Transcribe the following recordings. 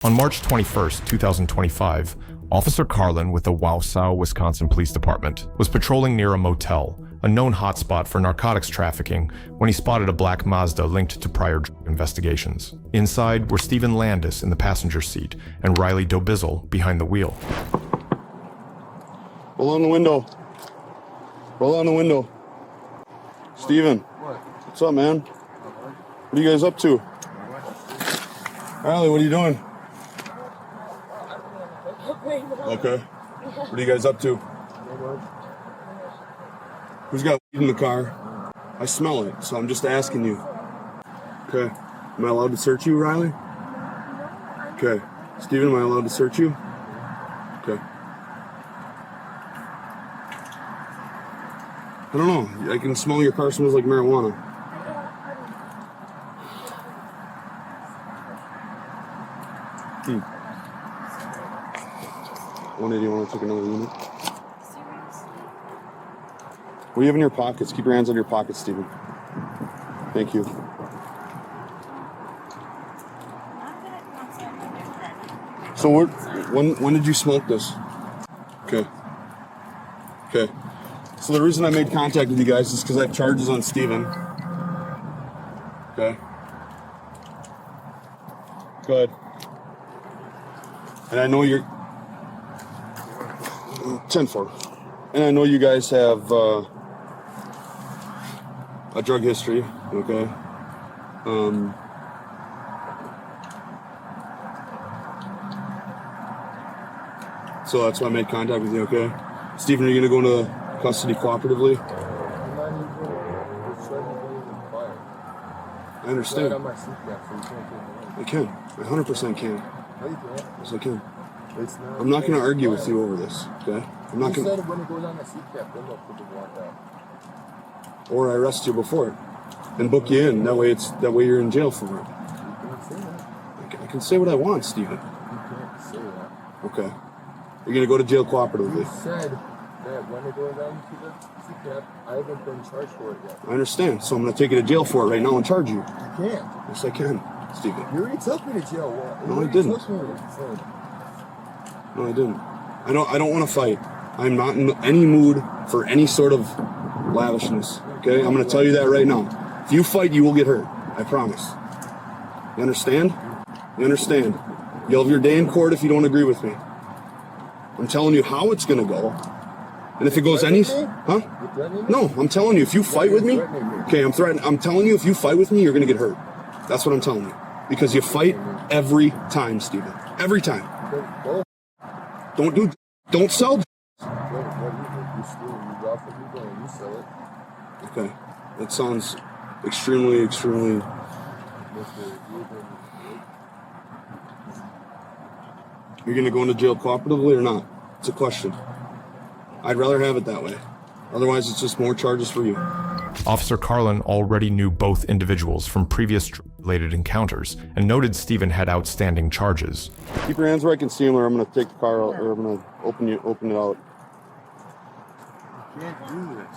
On March 21st, 2025, Officer Carlin with the Wausau, Wisconsin Police Department was patrolling near a motel, a known hotspot for narcotics trafficking, when he spotted a black Mazda linked to prior drug investigations. Inside were Stephen Landis in the passenger seat and Riley Dobizzle behind the wheel. Roll on the window. Roll on the window. Stephen. What? What's up, man? What are you guys up to? Riley, what are you doing? Okay. What are you guys up to? Who's got weed in the car? I smell it, so I'm just asking you. Okay. Am I allowed to search you, Riley? Okay. Steven, am I allowed to search you? Okay. I don't know. I can smell your car smells like marijuana. Do you want to take another unit? What do you have in your pockets? Keep your hands out of your pockets, Stephen. Thank you. So when did you smoke this? Okay. Okay. So the reason I made contact with you guys is because I have charges on Stephen. Okay. Go ahead. And I know you're 10-4. And I know you guys have a drug history, okay? So that's why I made contact with you, okay? Stephen, are you going to go into custody cooperatively? I understand. I can. I 100% can. Yes, I can. I'm not going to argue with you over this, okay? I'm not going to. When it goes on the seat cap, then they'll put the warrant out. Or I arrest you before it and book you in. That way you're in jail for it. I can say what I want, Stephen. You can't say that. Okay. You're going to go to jail cooperatively. You said that when it goes on to the seat cap, I haven't been charged for it yet. I understand. So I'm going to take you to jail for it right now and charge you. You can't. Yes, I can, Stephen. You already took me to jail. No, I didn't. No, I didn't. I don't want to fight. I'm not in any mood for any sort of lavishness. Okay? I'm going to tell you that right now. If you fight, you will get hurt. I promise. You understand? You understand? You'll have your day in court if you don't agree with me. I'm telling you how it's going to go. And if it goes any... Huh? No, I'm telling you, if you fight with me... Okay, I'm threatening. I'm telling you, if you fight with me, you're going to get hurt. That's what I'm telling you. Because you fight every time, Stephen. Every time. Don't sell. Okay, that sounds extremely. You're gonna go into jail cooperatively or not? It's a question. I'd rather have it that way. Otherwise, it's just more charges for you. Officer Carlin already knew both individuals from previous related encounters and noted Stephen had outstanding charges. Keep your hands where I can see them, or I'm going to take the car out, or I'm going to open it out. You can't do this.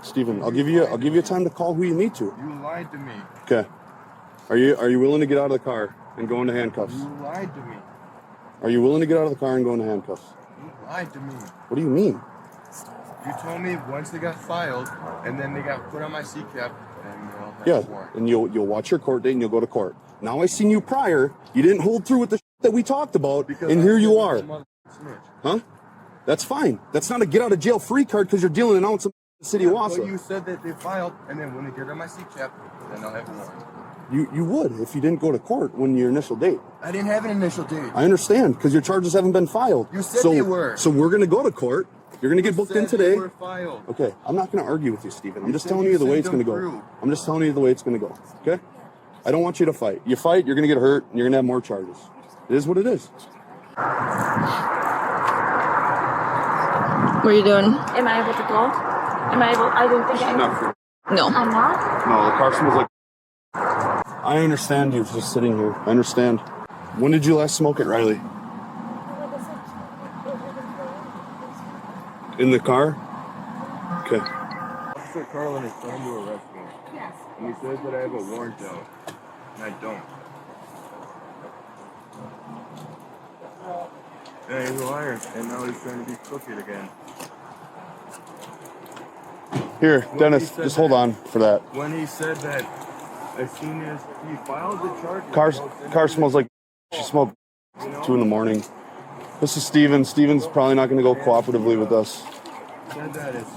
Stephen, I'll give you time to call who you need to. You lied to me. Okay. Are you willing to get out of the car and go into handcuffs? You lied to me. Are you willing to get out of the car and go into handcuffs? You lied to me. What do you mean? You told me once they got filed, and then they got put on my seat cap, and they'll have a warrant. And you'll watch your court date, and you'll go to court. Now I seen you prior. You didn't hold through with the that we talked about, and here you are. Huh? That's fine. That's not a get out of jail free card because you're dealing in out some city of Wausau. But you said that they filed, and then when they get on my seat cap, then I'll have a warrant. You would if you didn't go to court when your initial date. I didn't have an initial date. I understand because your charges haven't been filed. You said they were. So we're gonna go to court. You're going to get booked in today. They were filed. Okay, I'm not going to argue with you, Stephen. I'm just telling you the way it's going to go. I'm just telling you the way it's going to go, okay? I don't want you to fight. You fight, you're going to get hurt, and you're going to have more charges. It is what it is. What are you doing? Am I able to go? I don't think I am. No. I'm not? No, the car smells like... I understand you just sitting here. I understand. When did you last smoke it, Riley? In the car? Okay. Officer Carlin is trying to arrest me. Yes. And he says that I have a warrant out. And I don't. Yeah, he's a liar, and now he's trying to be crooked again. Here, Dennis, just hold on for that. When he said that, as soon as he filed the charges... Car smells like... She smelled 2 in the morning. This is Steven. Steven's probably not going to go cooperatively with us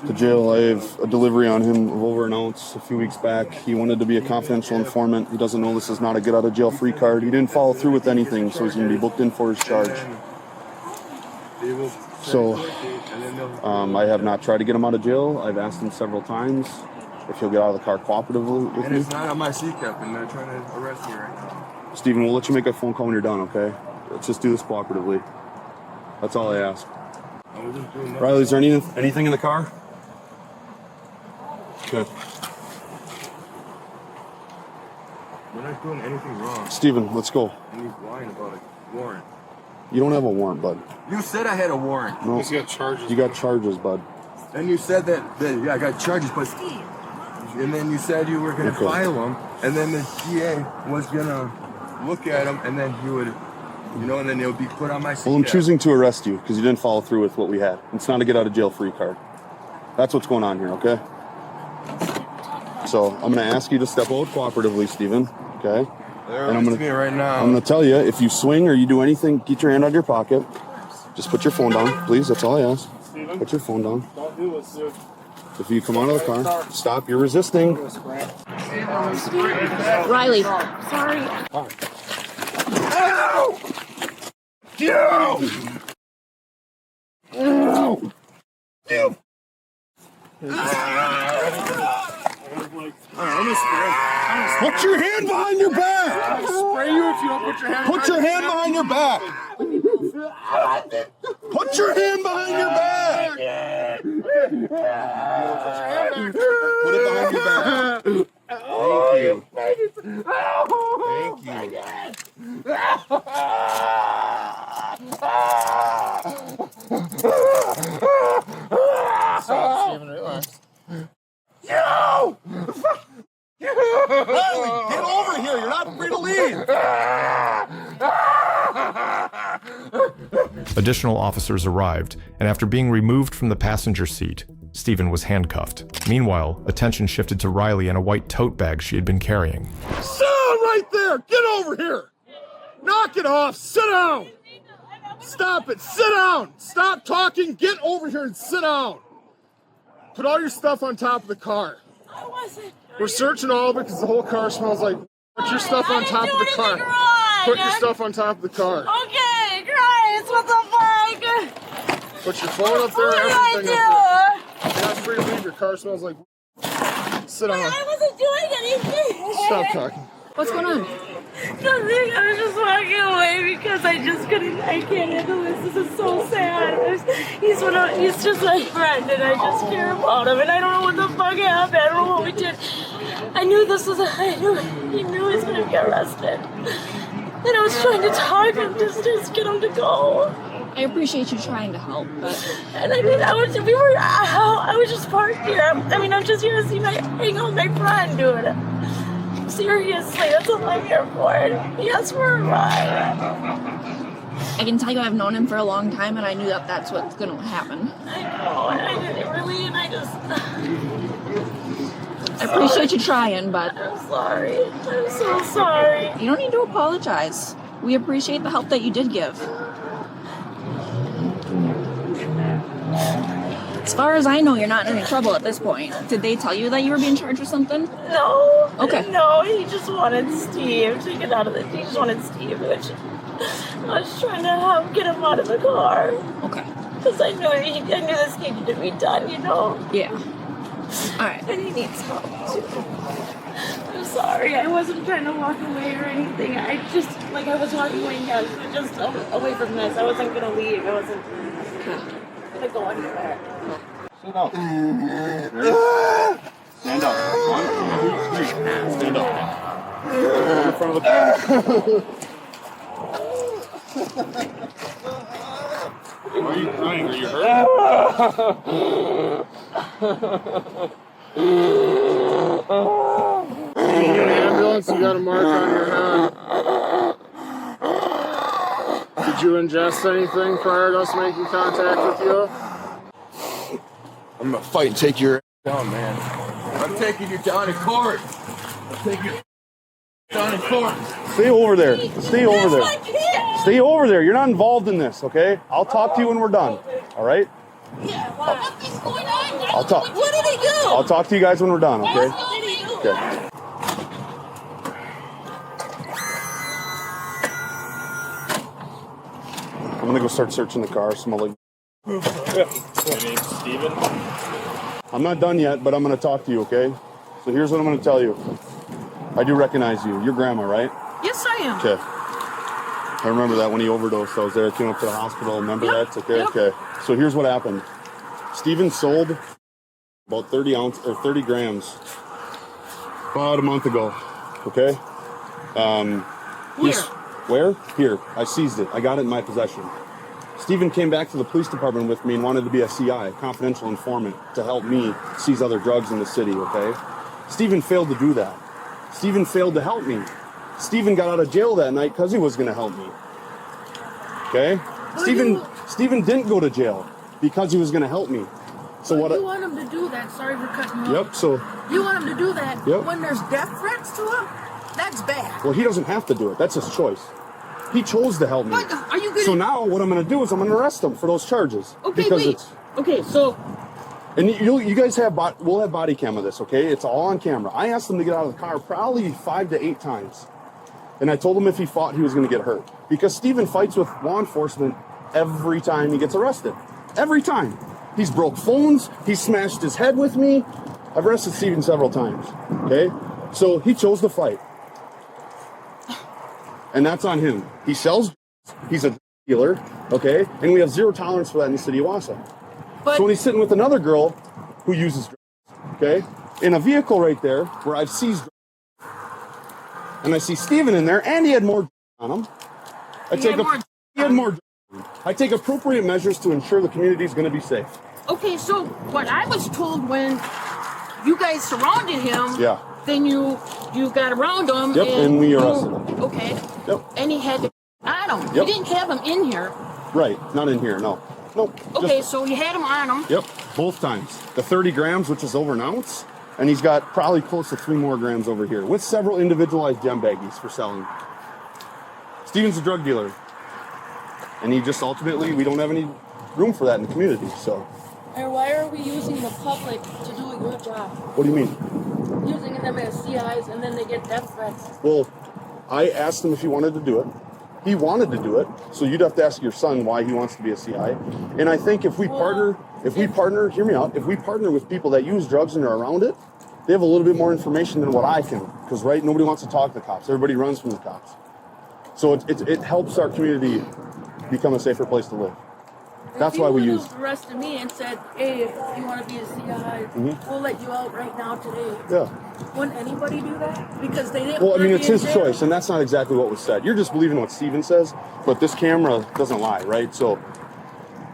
to jail. I have a delivery on him of over an ounce a few weeks back. He wanted to be a confidential informant. He doesn't know this is not a get-out-of-jail-free card. He didn't follow through with anything, so he's going to be booked in for his charge. So, I have not tried to get him out of jail. I've asked him several times if he'll get out of the car cooperatively with me. And it's not on my CCAP, and they're trying to arrest me right now. Steven, we'll let you make a phone call when you're done, okay? Let's just do this cooperatively. That's all I ask. Riley, is there anything in the car? Okay. We're not doing anything wrong. Steven, let's go. And he's lying about a warrant. You don't have a warrant, bud. You said I had a warrant. No. He's got charges. You got charges, bud. And you said that yeah, I got charges, but... And then you said you were going to file them, and then the DA was going to look at them, and then he would... You know, and then they'll be put on my CCAP. Well, I'm choosing to arrest you because you didn't follow through with what we had. It's not a get-out-of-jail-free card. That's what's going on here, okay? So I'm going to ask you to step out cooperatively, Steven, okay? They're arresting me right now. I'm going to tell you, if you swing or you do anything, get your hand out of your pocket. Just put your phone down, please. That's all I ask. Steven? Put your phone down. Don't do this, dude. If you come out of the car, stop. You're resisting. Riley. Sorry. Ow! You! Ow! You! Put your hand behind your back! I'll spray you if you don't put your hand Put your hand behind your back! Put your hand behind your back! Put it behind your back. Thank you. Thank Stop, Steven, relax. You! Riley, get over here. You're not free to leave. Additional officers arrived, and after being removed from the passenger seat, Steven was handcuffed. Meanwhile, attention shifted to Riley and a white tote bag she had been carrying. Sit down right there. Get over here. Knock it off. Sit down. Stop it. Sit down. Stop talking. Get over here and sit down. Put all your stuff on top of the car. I wasn't. We're searching all of it because the whole car smells like... Put your stuff on top of the car. Put your stuff on top of the car. Okay, Christ, what the fuck? Put your phone up there, What did everything I up there. You're not free to leave. Your car smells like... Sit down. I wasn't doing anything. Stop talking. What's going on? Nothing. I was just walking away because I just couldn't. I can't handle this. This is so sad. He's just my friend, and I just care about him. And I don't know what the fuck happened. I don't know what we did. I knew this was. He knew he was going to be arrested. And I was trying to talk and just get him to go. I appreciate you trying to help, but... And I mean, I was just parked here. I'm just here to hang out with my friend, dude. Seriously, that's all I'm here for. He asked for a ride. I can tell you I've known him for a long time, and I knew that that's what's going to happen. I know, and I didn't really, and I just... I appreciate you trying, but... I'm sorry. I'm so sorry. You don't need to apologize. We appreciate the help that you did give. As far as I know, you're not in any trouble at this point. Did they tell you that you were being charged with something? No. Okay. No, he just wanted Steve to get out of the... He just wanted Steve, which... I was trying to get him out of the car. Okay. Because I knew this needed to be done, you know? Yeah. Alright. And he needs help, too. I'm sorry, I wasn't trying to walk away or anything. I was walking away, just away from this. I wasn't going to leave. I wasn't going to go anywhere. Sit down. Stand up. 1, 2, 3. Stand up. In front of the car. Why are you crying? Are you hurt? You need an ambulance, you got a mark on your hand. Did you ingest anything prior to us making contact with you? I'm gonna fight and take your down, man. I'm taking you down in court. I'm taking you down in court. Stay over there. Stay over there. I can't. Stay over there. You're not involved in this, okay? I'll talk to you when we're done. All right? Yeah, what is going on? I'll talk. What did he do? I'll talk to you guys when we're done, okay? What did he do? Okay. I'm gonna go start searching the car. Smell like. Your name's Steven? I'm not done yet, but I'm gonna talk to you, okay? So here's what I'm gonna tell you. I do recognize you. You're grandma, right? Yes, I am. Okay. I remember that when he overdosed. I was there, came up to the hospital. Remember that? Okay, Yep. okay. So here's what happened. Steven sold about 30 grams about a month ago. Okay? Where? Here. I seized it. I got it in my possession. Steven came back to the police department with me and wanted to be a CI, confidential informant, to help me seize other drugs in the city, okay? Steven failed to do that. Steven failed to help me. Steven got out of jail that night because he was going to help me. Okay? Steven didn't go to jail because he was going to help me. So what? You want him to do that? Sorry for cutting you off. Yep, so... You want him to do that Yep. when there's death threats to him? That's bad. Well, he doesn't have to do it. That's his choice. He chose to help me. But are you gonna? So now what I'm going to do is I'm going to arrest him for those charges. Okay, because wait. it's... Okay, so And you guys have, we'll have body cam of this, okay? It's all on camera. I asked him to get out of the car probably 5 to 8 times. And I told him if he fought, he was going to get hurt. Because Steven fights with law enforcement every time he gets arrested. Every time. He's broke phones. He's smashed his head with me. I've arrested Steven several times, okay? So he chose to fight. And that's on him. He sells, he's a dealer, okay? And we have zero tolerance for that in the city of Wausau. but So when he's sitting with another girl who uses drugs, okay, in a vehicle right there where I've seized drugs, and I see Steven in there, and he had more drugs on him. He had more drugs. I take appropriate measures to ensure the community is going to be safe. okay, so what I was told when you guys surrounded him, Yeah. then you got around him. Yep, and we arrested him. Okay. Yep. And he had to on him. Yep. You didn't have him in here. Right. Not in here. No. Nope. Okay, Just- so you had him on him. Yep. Both times. The 30 grams, which is over an ounce, and he's got probably close to 3 more grams over here, with several individualized gem baggies for selling. Steven's a drug dealer. And he just ultimately, we don't have any room for that in the community, so. Or why are we using the public to do your job? What do you mean? Using them as CIs and then they get death threats. Well, I asked him if he wanted to do it. He wanted to do it, so you'd have to ask your son why he wants to be a CI. And I think if we partner, hear me out, if we partner with people that use drugs and are around it, they have a little bit more information than what I can. Because, right, nobody wants to talk to the cops. Everybody runs from the cops. So it helps our community become a safer place to live. That's why we use. If you arrested me and said, hey, if you want to be a CI, we'll let you out right now today. Yeah. Wouldn't anybody do that? Because they didn't Well, I want mean, to it's be in his jail? choice, and that's not exactly what was said. You're just believing what Steven says, but this camera doesn't lie, right? So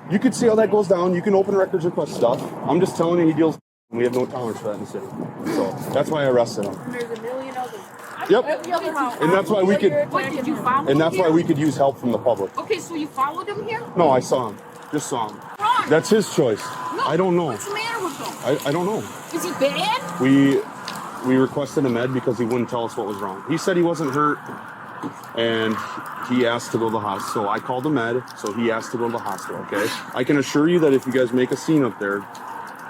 you could see how that goes down. You can open records request stuff. I'm just telling you, he deals. And we have no tolerance for that in the city. So that's why I arrested him. And there's a million others. Yep. Every other house. And that's why we could. What, did you follow And that's him why here? we could use help from the public. Okay, so you followed him here? No, I saw him. Just saw him. Wrong. That's his choice. No, I don't know. What's the matter with him? I don't know. Is he bad? We requested a med because he wouldn't tell us what was wrong. He said he wasn't hurt, and he asked to go to the hospital. So I called the med, so he asked to go to the hospital, okay? I can assure you that if you guys make a scene up there,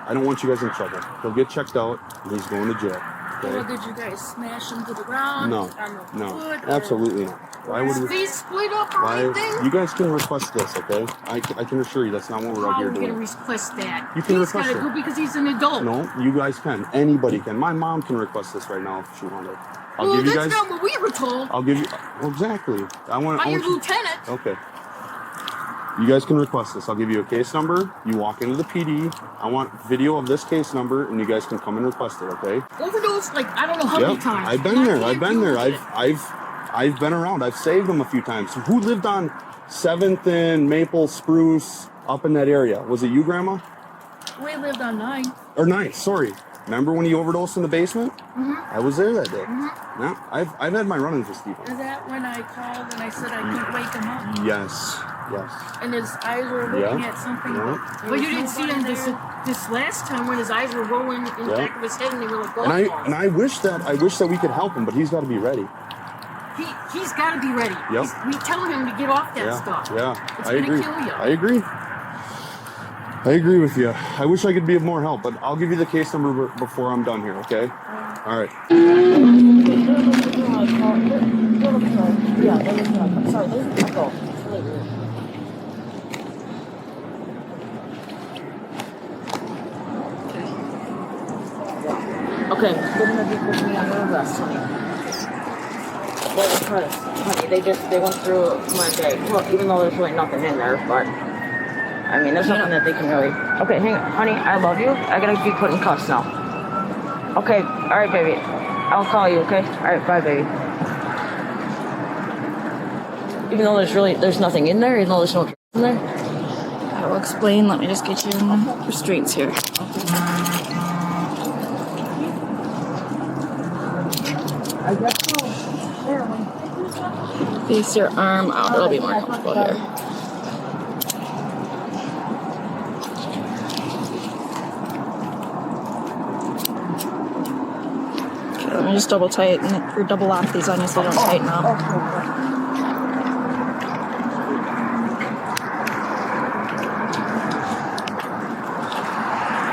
I don't want you guys in trouble. He'll get checked out, and he's going to jail, Or okay? did you guys smash him to the ground? No, On the no, foot, or absolutely not. Why would His we? face split up or Why? anything? You guys can request this, okay? I can assure you that's not what we're out How here are we gonna doing. request that? You can He's request gotta it. go because he's an adult. No, you guys can. Anybody can. My mom can request this right now if she wanted. I'll Well, give you that's guys. not what we were told I'll give you. Well, exactly. I want. by your lieutenant. Okay. You guys can request this. I'll give you a case number. You walk into the PD. I want video of this case number, and you guys can come and request it. Okay? Overdose, like I don't know how many Yep. times. I've been Not there. to I've been there. abuse it. I've been around. I've saved them a few times. Who lived on 7th and Maple Spruce up in that area? Was it you, Grandma? We lived on 9. Or 9th? Sorry. Remember when he overdosed in the basement? Mm-hmm. I was there that day. Mm-hmm. Yeah, I've had my run-ins with Stephen. Is that when I called and I said I couldn't wake him up? Yes. And his eyes were looking at something. Yeah. But you didn't see him this last time when his eyes were rolling in the back of his head and they were like, And I wish that we could help him, but he's got to be ready. He's got to be ready. Yep. We tell him to get off that stuff. Yeah, It's I gonna agree. kill you. I agree with you. I wish I could be of more help, but I'll give you the case number before I'm done here, okay? All right. Okay, they're gonna be putting me under arrest, honey. Well, because, honey, they went through my bag. Look, even though there's really nothing in there, but I mean, there's nothing that they can really. Okay, hang on, honey. I love you. I gotta be put in cuffs now. Okay, all right, baby. I'll call you. Okay, all right, bye, baby. Even though there's nothing in there, even though there's no drugs in there. I will explain. Let me just get you in restraints here. I guess so. Face your arm out. It'll be more comfortable here. Okay, let me just double lock these on you so they don't tighten up.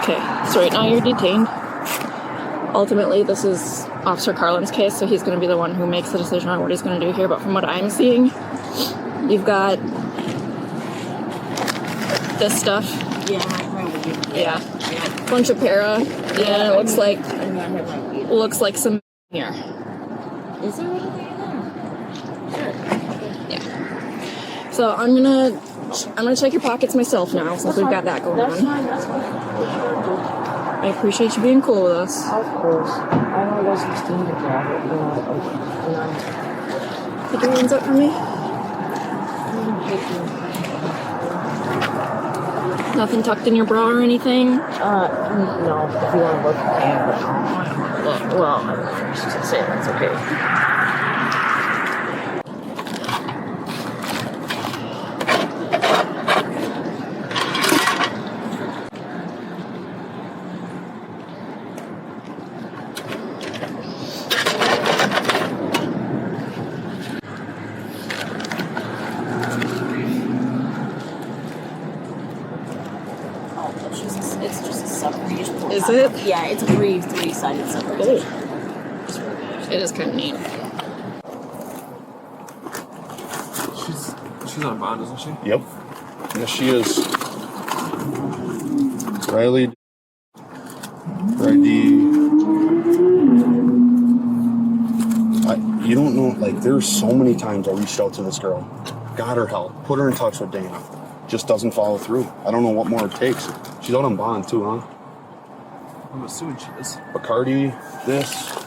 Okay, so right now you're detained. Ultimately, this is Officer Carlin's case, so he's going to be the one who makes the decision on what he's going to do here. But from what I'm seeing, you've got this stuff. Yeah. Bunch of para, and it looks like some here. Is there anything in there? Yeah. So I'm gonna check your pockets myself now, since we've got that going on. That's fine. I appreciate you being cool with us. Of course. I know there's some steam to grab it, Put your hands up for me. Nothing tucked in your bra or anything? No, if you want to look, you can, but well, I should say that's okay. It's just a separate. Is it? Yeah, it's a three-sided separate. It is kind of neat. She's on bond, isn't she? Yep. Yes, she is. Riley. You don't know, like, there's so many times I reached out to this girl, got her help, put her in touch with Dana. Just doesn't follow through. I don't know what more it takes. She's out on bond too, huh? I'm assuming she is. Bacardi, this.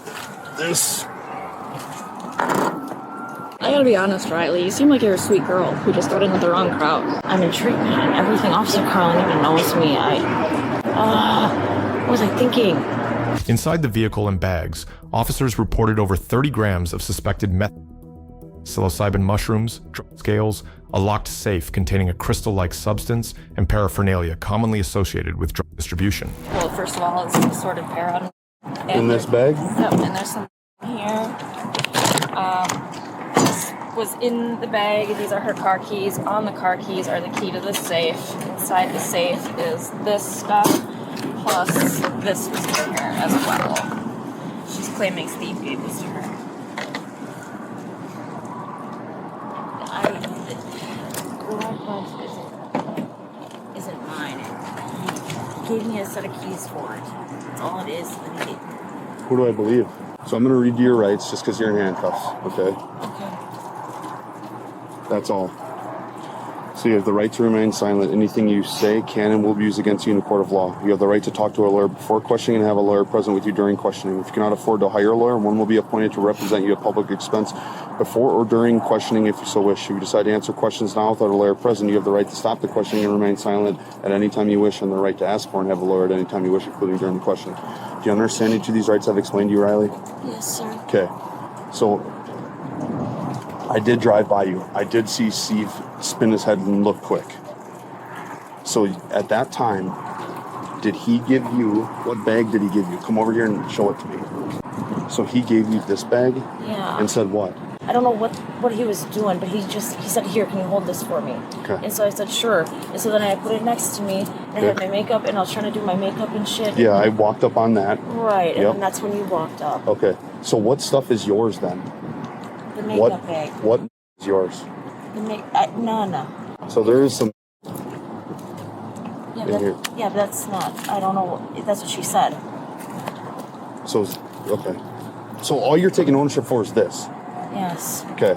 I gotta be honest, Riley. You seem like you're a sweet girl who just got in with the wrong crowd. I'm intrigued, man. Everything Officer Carlin even knows me. What was I thinking? Inside the vehicle and bags, officers reported over 30 grams of suspected meth, psilocybin mushrooms, drug scales, a locked safe containing a crystal-like substance, and paraphernalia commonly associated with drug distribution. Well, first of all, it's assorted para. In this bag? Yep, and there's some here. This was in the bag. These are her car keys. On the car keys are the key to the safe. Inside the safe is this stuff, plus this was in here as well. She's claiming Steve gave this to her. The laptop isn't mine. He gave me a set of keys for it. That's all it is. Who do I believe? So I'm going to read you your rights just because you're in handcuffs, okay? Okay. That's all. So you have the right to remain silent. Anything you say can and will be used against you in a court of law. You have the right to talk to a lawyer before questioning and have a lawyer present with you during questioning. If you cannot afford to hire a lawyer, one will be appointed to represent you at public expense. But Before or during questioning, if you so wish. If you decide to answer questions now without a lawyer present, you have the right to stop the questioning and remain silent at any time you wish, and the right to ask for and have a lawyer at any time you wish, including during the questioning. Do you understand each of these rights I've explained to you, Riley? Yes, sir. Okay. So, I did drive by you. I did see Steve spin his head and look quick. So, at that time, did he give you, what bag did he give you? Come over here and show it to me. So he gave you this bag? Yeah. And said what? I don't know what he was doing, but he said, here, can you hold this for me? Okay. And so I said, sure. And so then I put it next to me, and I had my makeup, and I was trying to do my makeup and shit. Yeah, I walked up on that. Right, and Yep. then that's when you walked up. Okay. So what stuff is yours then? The makeup bag. What is yours? None. So there is some Yeah, in here. yeah, but that's not, I don't know, that's what she said. So, okay. So all you're taking ownership for is this? Yes. Okay.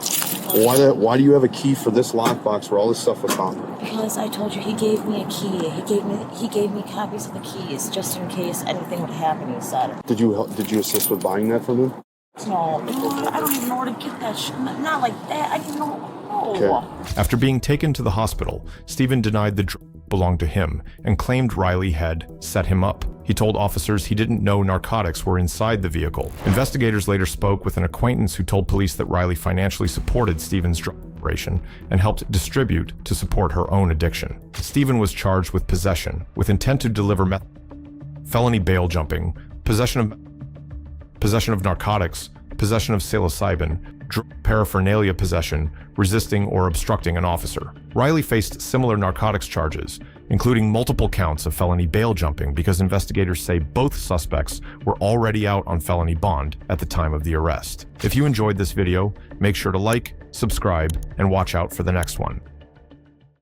Why do you have a key for this lockbox where all this stuff was found? Because I told you he gave me a key. He gave me copies of the keys just in case anything would happen, he said. Did you assist with buying that from him? No, I don't even know where to get that shit. Not like that. I didn't know. No. Okay. After being taken to the hospital, Stephen denied the drugs belonged to him and claimed Riley had set him up. He told officers he didn't know narcotics were inside the vehicle. Investigators later spoke with an acquaintance who told police that Riley financially supported Stephen's drug operation and helped distribute to support her own addiction. Stephen was charged with possession with intent to deliver meth, felony bail jumping, possession of narcotics, possession of psilocybin, paraphernalia possession, resisting or obstructing an officer. Riley faced similar narcotics charges, including multiple counts of felony bail jumping because investigators say both suspects were already out on felony bond at the time of the arrest. If you enjoyed this video, make sure to like, subscribe, and watch out for the next one.